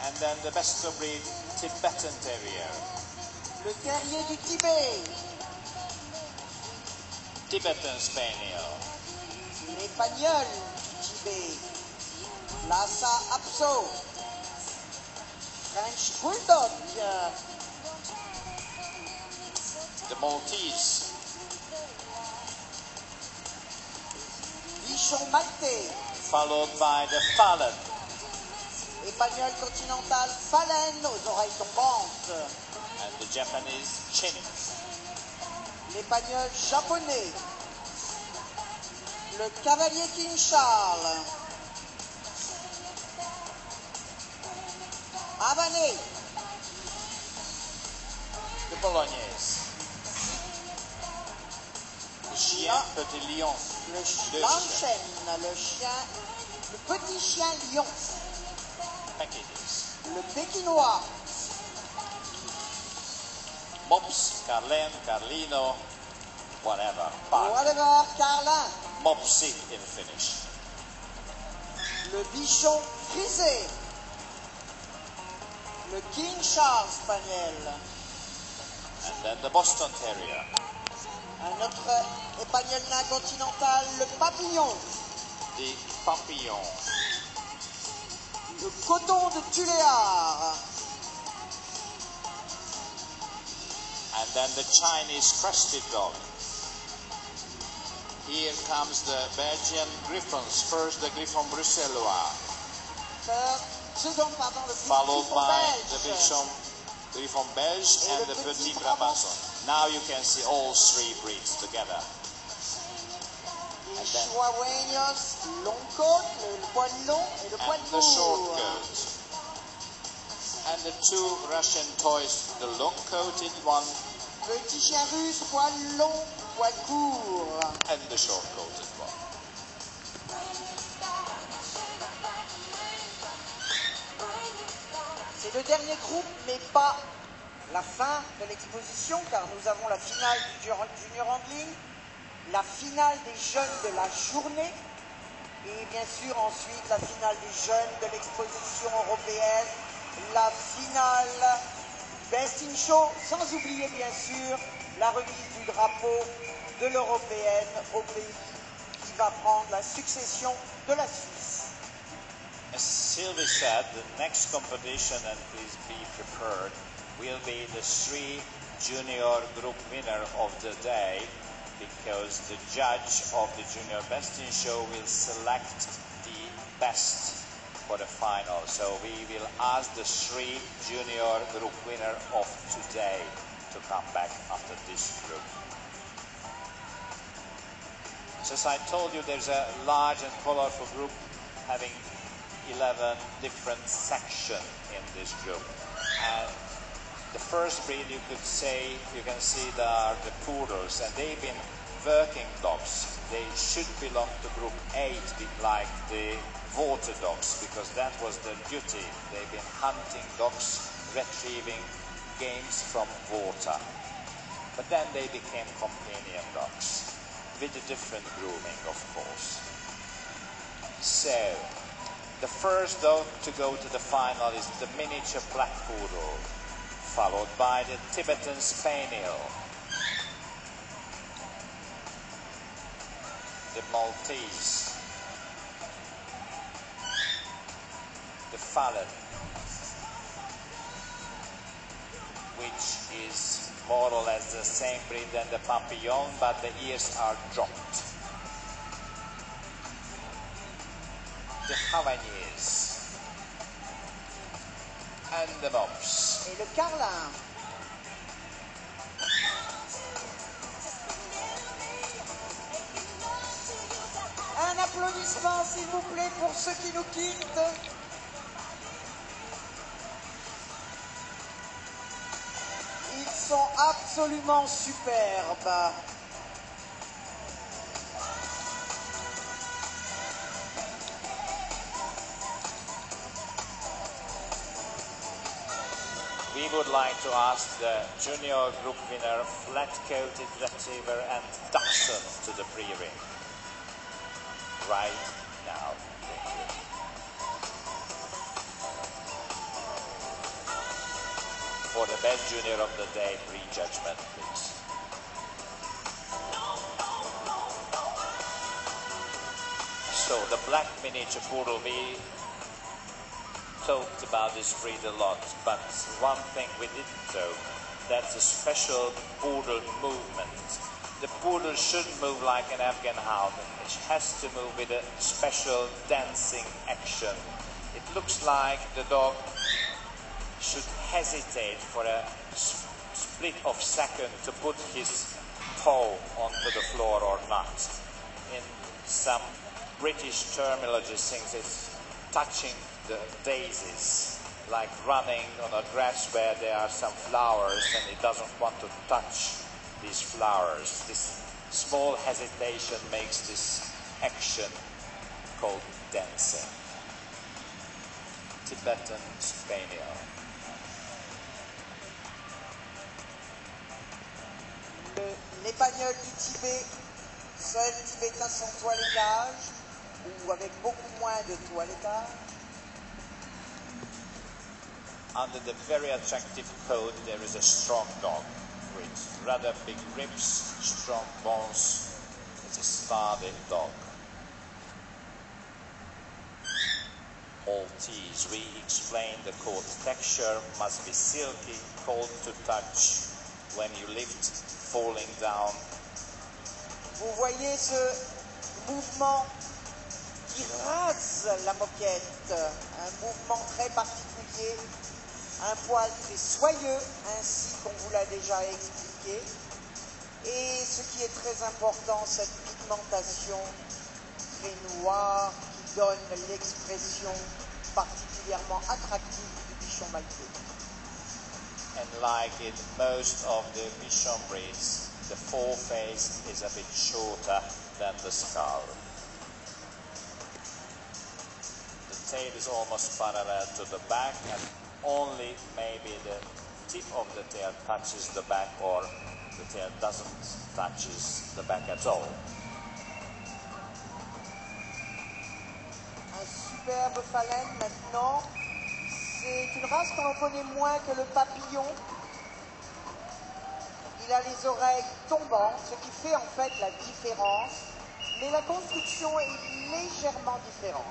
And then the best of breed Tibetan Terrier. Le terrier du Tibet. Tibetan Spaniel. L'épagnol du Tibet. Lhasa Apso. French Bulldog. The Maltese. Bichon Maltais. Followed by the Fallen. Épagnol continental Fallen aux oreilles tombantes. And the Japanese Chin. L'épagnol japonais. Le cavalier King Charles. Habanais. The Bolognese. Le chien Petit Lion. L'enchaîne, le chien, le petit chien lion. Packages. Le pékinois. Mops, Carlin, Carlino, whatever. Whatever, Carlin. Mopsy in Finnish. Le bichon frisé. Le King Charles Spaniel. And then the Boston Terrier. Un autre épagnol nain continental, le papillon. The Papillon. Le coton de Tuléar. And then the Chinese crested dog. Here comes the Belgian Griffons. First the Griffon Bruxellois. Second, pardon, le Followed Griffon by belge. the Griffon Belge and the Petit Brabazon. Now you can see all three breeds together. Les chihuahueños, long côte, le poil long et le poil And the short court. coat. And the two Russian toys, the long-coated one Petit chien russe, poil long, poil court. and the short-coated one. C'est le dernier groupe, mais pas la fin de l'exposition, car nous avons la finale du junior handling, la finale des jeunes de la journée, et bien sûr ensuite la finale des jeunes de l'exposition européenne, la finale Best in Show, sans oublier bien sûr la remise du drapeau de l'européenne au pays qui va prendre la succession de la Suisse. As Sylvie said, the next competition, and please be prepared, will be the three junior group winner of the day, because the judge of the Junior Best in Show will select the best for the final. So we will ask the three junior group winner of today to come back after this group. So as I told you, there's a large and colorful group having 11 different sections in this group. And the first breed you can see are the poodles, and they've been working dogs. They should belong to group 8, like the water dogs, because that was their duty. They've been hunting dogs, retrieving games from water. But then they became companion dogs, with a different grooming, of course. So, the first dog to go to the final is the miniature black poodle, followed by the Tibetan Spaniel, the Maltese, the Fallen, which is more or less the same breed than the Papillon, but the ears are dropped. The Havanese and the Mops. Et le Carlin. Un applaudissement s'il vous plaît pour ceux qui nous quittent. Ils sont absolument superbes. We would like to ask the junior group winner, flat-coated retriever and dachshund, to the pre-ring right now. Thank you. the best junior of the day prejudgment, please. So the black miniature poodle, we talked about this breed a lot, but one thing we didn't talk, that's a special poodle movement. The poodle shouldn't move like an Afghan hound. It has to move with a special dancing action. It looks like the dog should hesitate for a split of second to put his paw onto the floor or not. In some British terminology, things it's touching the daisies, like running on a grass where there are some flowers and it doesn't want to touch these flowers. This small hesitation makes this action called dancing. Tibetan Spaniel. L'épagnol du Tibet, seul Tibétain sans toilettage ou avec beaucoup moins de toilettage. Under the very attractive coat there is a strong dog with rather big ribs, strong bones. It's a sturdy dog. Maltese, we explained the coat texture must be silky, cold to touch when you lift, falling down. Vous voyez ce mouvement qui rase la moquette, un mouvement très particulier, un poil très soyeux, ainsi qu'on vous l'a déjà expliqué. Et ce qui est très important, cette pigmentation très noire qui donne l'expression particulièrement attractive du bichon maltais. And like in most of the bichon breeds, the foreface is a bit shorter than the skull. The tail is almost parallel to the back, and only maybe the tip of the tail touches the back, or the tail doesn't touches the back at all. Un superbe phalène maintenant. C'est une race que l'on connaît moins que le papillon. Il a les oreilles tombantes, ce qui fait en fait la différence, mais la construction est légèrement différente.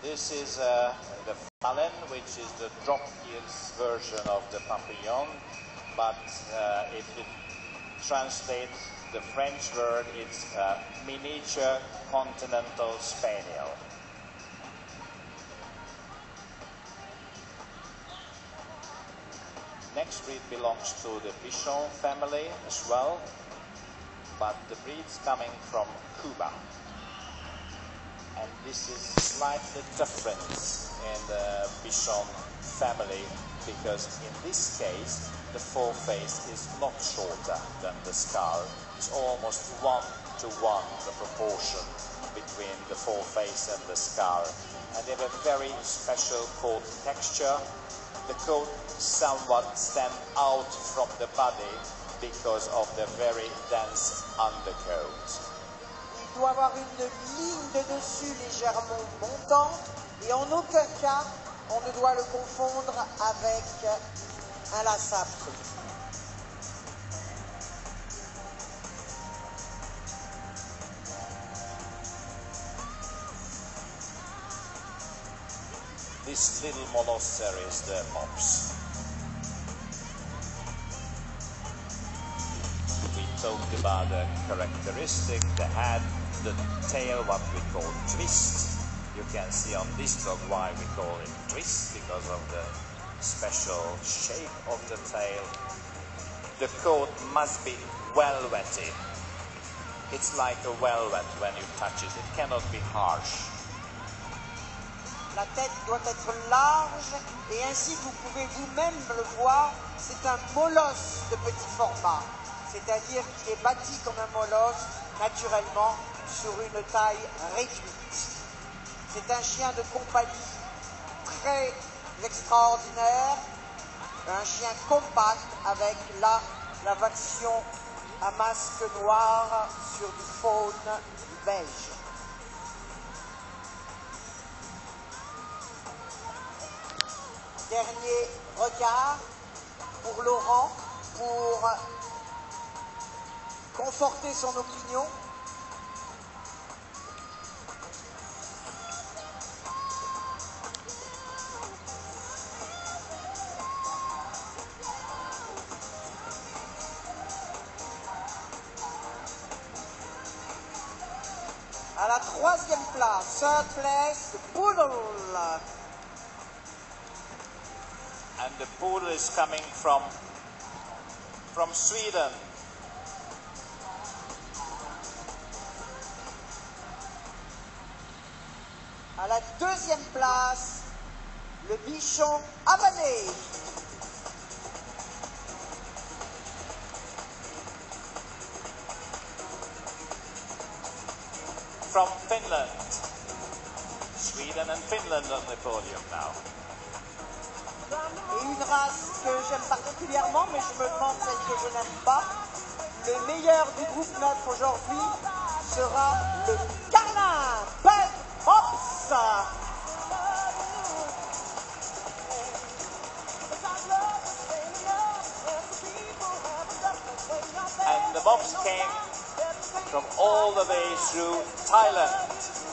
This is the phalène, which is the drop ears version of the papillon, but if you translate the French word, it's a miniature continental spaniel. Next breed belongs to the Bichon family as well, but the breed's coming from Cuba. And this is slightly different in the Bichon family, because in this case the foreface is not shorter than the skull. It's almost 1-to-1 the proportion between the foreface and the skull. And they have a very special coat texture. The coat somewhat stands out from the body because of the very dense undercoat. Il doit avoir une ligne de dessus légèrement montante et en aucun cas on ne doit le confondre avec un lassap. This little molosser is the mops. We talked about the characteristic, the head, the tail, what we call twist. You can see on this dog why we call it twist, because of the special shape of the tail. The coat must be velvety. It's like a velvet when you touch it. It cannot be harsh. La tête doit être large et ainsi vous pouvez vous-même le voir, c'est un molosse de petit format. C'est-à-dire qu'il est bâti comme un molosse naturellement sur une taille réduite. C'est un chien de compagnie très extraordinaire, un chien compact avec là la version à masque noir sur du faune beige. Dernier regard, pour Laurent, pour conforter son opinion. À la 3e place, third place, the Poodle. And the poodle is coming from Sweden. À la 2e place, le bichon avané. From Finland. Sweden and Finland on the podium now. Et une race que j'aime particulièrement, mais je me demande celle que je n'aime pas. Le meilleur du groupe 9 aujourd'hui sera le Carlin Pet Mops. And the mops came from all the way through Thailand.